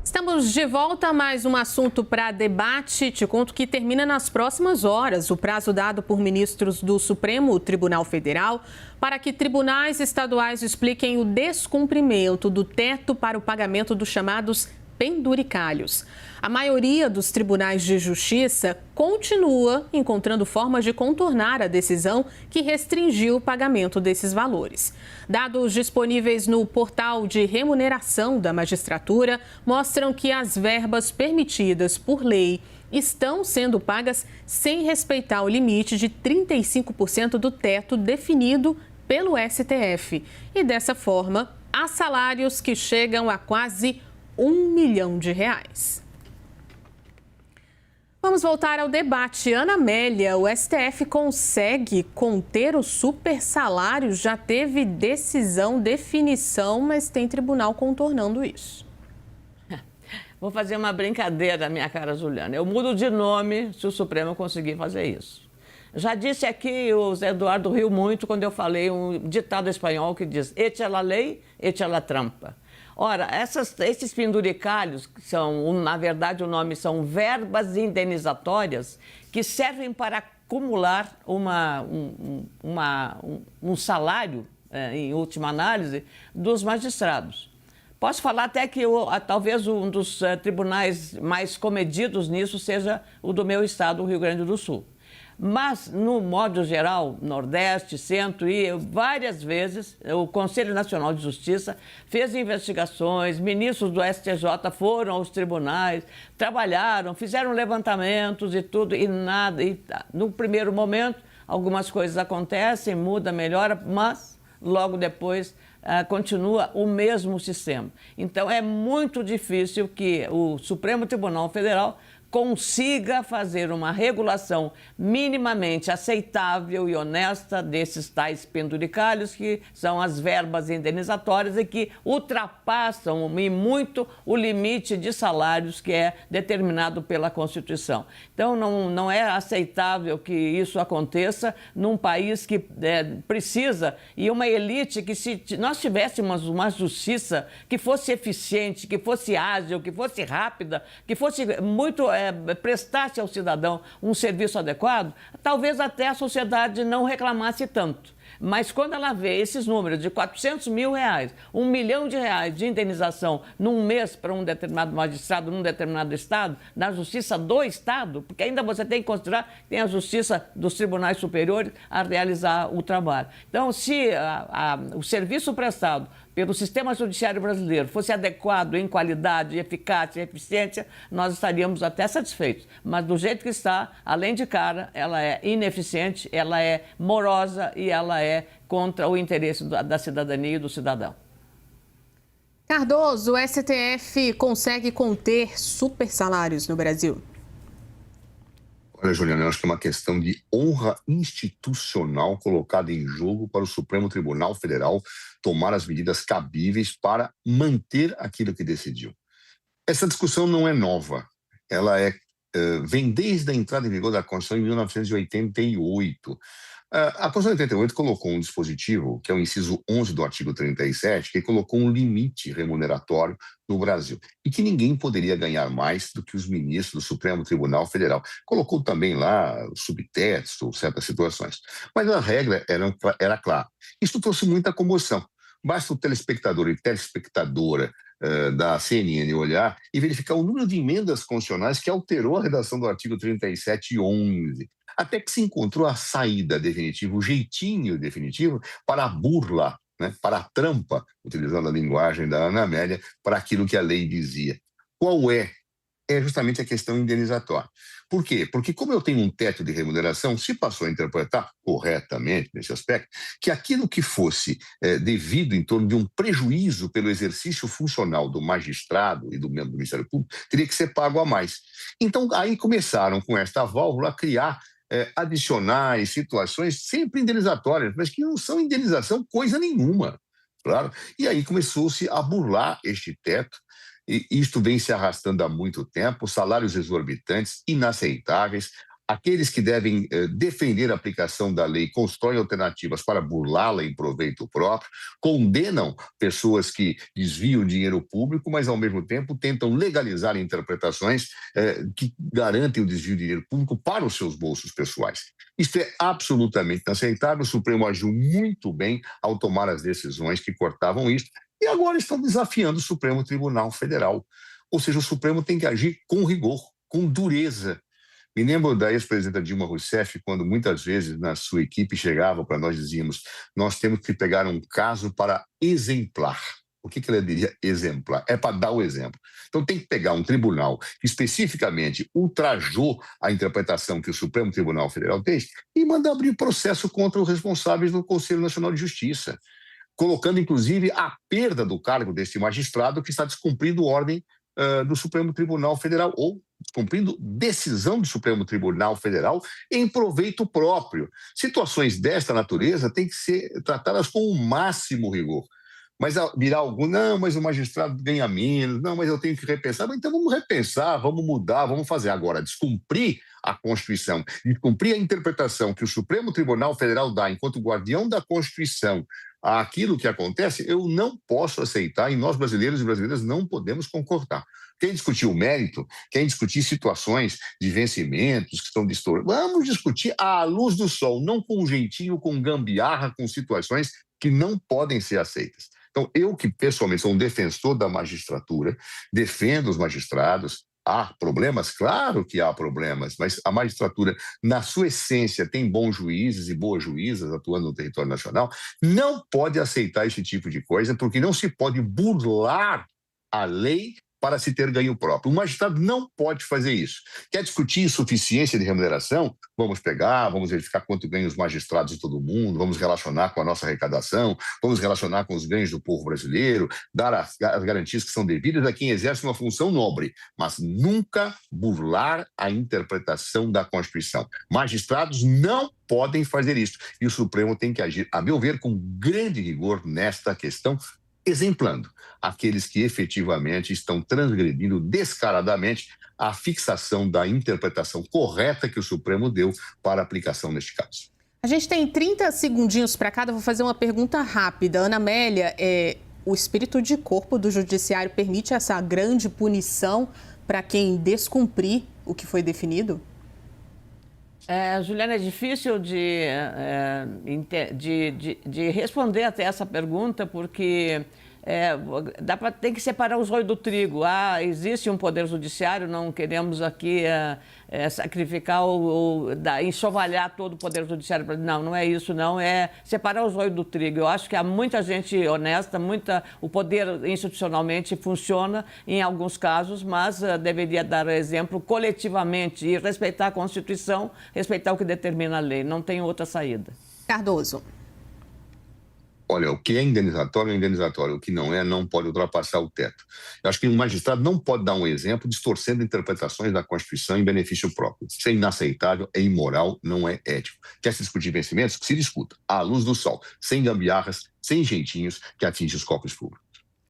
Estamos de volta a mais um assunto para debate. Te conto que termina nas próximas horas o prazo dado por ministros do Supremo Tribunal Federal para que tribunais estaduais expliquem o descumprimento do teto para o pagamento dos chamados penduricalhos. A maioria dos tribunais de justiça continua encontrando formas de contornar a decisão que restringiu o pagamento desses valores. Dados disponíveis no portal de remuneração da magistratura mostram que as verbas permitidas por lei estão sendo pagas sem respeitar o limite de 35% do teto definido pelo STF. E dessa forma, há salários que chegam a quase R$ 1 milhão. Vamos voltar ao debate. Ana Amélia, o STF consegue conter os super salários? Já teve decisão, definição, mas tem tribunal contornando isso. Vou fazer uma brincadeira, minha cara Juliana. Eu mudo de nome se o Supremo conseguir fazer isso. Já disse aqui o Zé Eduardo riu muito quando eu falei um ditado espanhol que diz "Echa la ley, echa la trampa". Ora, esses penduricalhos, que são, na verdade, o nome são verbas indenizatórias, que servem para acumular um salário, em última análise, dos magistrados. Posso falar até que talvez um dos tribunais mais comedidos nisso seja o do meu estado, o Rio Grande do Sul. Mas, no modo geral, Nordeste, Centro e várias vezes, o Conselho Nacional de Justiça fez investigações, ministros do STJ foram aos tribunais, trabalharam, fizeram levantamentos e tudo, e nada. E, no primeiro momento, algumas coisas acontecem, muda, melhora, mas logo depois continua o mesmo sistema. Então, é muito difícil que o Supremo Tribunal Federal consiga fazer uma regulação minimamente aceitável e honesta desses tais penduricalhos, que são as verbas indenizatórias e que ultrapassam e muito o limite de salários que é determinado pela Constituição. Então, não é aceitável que isso aconteça num país que precisa, e uma elite que, se nós tivéssemos uma justiça que fosse eficiente, que fosse ágil, que fosse rápida, que fosse muito prestasse ao cidadão um serviço adequado, talvez até a sociedade não reclamasse tanto. Mas quando ela vê esses números de R$400 mil, R$1 milhão de indenização num mês para um determinado magistrado, num determinado estado, na justiça do estado, porque ainda você tem que considerar que tem a justiça dos tribunais superiores a realizar o trabalho. Então, se o serviço prestado pelo sistema judiciário brasileiro fosse adequado em qualidade, eficácia e eficiência, nós estaríamos até satisfeitos. Mas do jeito que está, além de cara, ela é ineficiente, ela é morosa e ela é contra o interesse da cidadania e do cidadão. Cardoso, o STF consegue conter super salários no Brasil? Olha, Juliana, eu acho que é uma questão de honra institucional colocada em jogo para o Supremo Tribunal Federal tomar as medidas cabíveis para manter aquilo que decidiu. Essa discussão não é nova. Ela vem desde a entrada em vigor da Constituição em 1988. A Constituição de 88 colocou um dispositivo, que é o inciso 11 do artigo 37, que colocou um limite remuneratório no Brasil e que ninguém poderia ganhar mais do que os ministros do Supremo Tribunal Federal. Colocou também lá subtetos ou certas situações. Mas a regra era clara. Isso trouxe muita comoção. Basta o telespectador e telespectadora da CNN olhar e verificar o número de emendas constitucionais que alterou a redação do artigo 37 e 11. Até que se encontrou a saída definitiva, o jeitinho definitivo para a burla, né, para a trampa, utilizando a linguagem da Ana Amélia, para aquilo que a lei dizia. Qual é? É justamente a questão indenizatória. Por quê? Porque como eu tenho um teto de remuneração, se passou a interpretar corretamente nesse aspecto, que aquilo que fosse devido em torno de um prejuízo pelo exercício funcional do magistrado e do membro do Ministério Público, teria que ser pago a mais. Então, aí começaram com esta válvula a criar adicionais, situações sempre indenizatórias, mas que não são indenização coisa nenhuma, claro. E aí começou-se a burlar este teto, e isto vem se arrastando há muito tempo, salários exorbitantes, inaceitáveis, Aqueles que devem defender a aplicação da lei constroem alternativas para burlá-la em proveito próprio, condenam pessoas que desviam dinheiro público, mas, ao mesmo tempo, tentam legalizar interpretações que garantem o desvio de dinheiro público para os seus bolsos pessoais. Isso é absolutamente inaceitável. O Supremo agiu muito bem ao tomar as decisões que cortavam isso e agora estão desafiando o Supremo Tribunal Federal. Ou seja, o Supremo tem que agir com rigor, com dureza. Me lembro da ex-presidenta Dilma Rousseff, quando muitas vezes na sua equipe chegava para nós, dizíamos, nós temos que pegar um caso para exemplar. O que ela diria exemplar? É para dar o exemplo. Então tem que pegar um tribunal que especificamente ultrajou a interpretação que o Supremo Tribunal Federal tem e mandar abrir processo contra os responsáveis do Conselho Nacional de Justiça, colocando inclusive a perda do cargo deste magistrado que está descumprindo ordem do Supremo Tribunal Federal ou cumprindo decisão do Supremo Tribunal Federal em proveito próprio. Situações desta natureza têm que ser tratadas com o máximo rigor. Mas virar algum, não, mas o magistrado ganha menos, não, mas eu tenho que repensar. Então vamos repensar, vamos mudar, vamos fazer. Agora, descumprir a Constituição, descumprir a interpretação que o Supremo Tribunal Federal dá enquanto guardião da Constituição àquilo que acontece, eu não posso aceitar e nós brasileiros e brasileiras não podemos concordar. Quem discutir o mérito, quem discutir situações de vencimentos que estão distorcidas, vamos discutir à luz do sol, não com jeitinho, com gambiarra, com situações que não podem ser aceitas. Então, eu que pessoalmente sou um defensor da magistratura, defendo os magistrados. Há problemas? Claro que há problemas, mas a magistratura, na sua essência, tem bons juízes e boas juízas atuando no território nacional, não pode aceitar esse tipo de coisa, porque não se pode burlar a lei para se ter ganho próprio. O magistrado não pode fazer isso. Quer discutir insuficiência de remuneração? Vamos pegar, vamos verificar quanto ganham os magistrados de todo mundo, vamos relacionar com a nossa arrecadação, vamos relacionar com os ganhos do povo brasileiro, dar as garantias que são devidas a quem exerce uma função nobre, mas nunca burlar a interpretação da Constituição. Magistrados não podem fazer isso. E o Supremo tem que agir, a meu ver, com grande rigor nesta questão, exemplando aqueles que efetivamente estão transgredindo descaradamente a fixação da interpretação correta que o Supremo deu para a aplicação neste caso. A gente tem 30 segundinhos para cada, vou fazer uma pergunta rápida. Ana Amélia, o espírito de corpo do Judiciário permite essa grande punição para quem descumprir o que foi definido? Juliana, é difícil de responder até essa pergunta, porque tem que separar o joio do trigo. Existe um poder judiciário, não queremos aqui sacrificar enxovalhar todo o poder judiciário. Não é isso, não. É separar o joio do trigo. Eu acho que há muita gente honesta, o poder institucionalmente funciona em alguns casos, mas deveria dar exemplo coletivamente e respeitar a Constituição, respeitar o que determina a lei. Não tem outra saída. Cardoso. Olha, o que é indenizatório é indenizatório, o que não é, não pode ultrapassar o teto. Eu acho que um magistrado não pode dar um exemplo distorcendo interpretações da Constituição em benefício próprio. Isso é inaceitável, é imoral, não é ético. Quer se discutir vencimentos? Que se discuta, à luz do sol, sem gambiarras, sem jeitinhos que atingem os cofres públicos.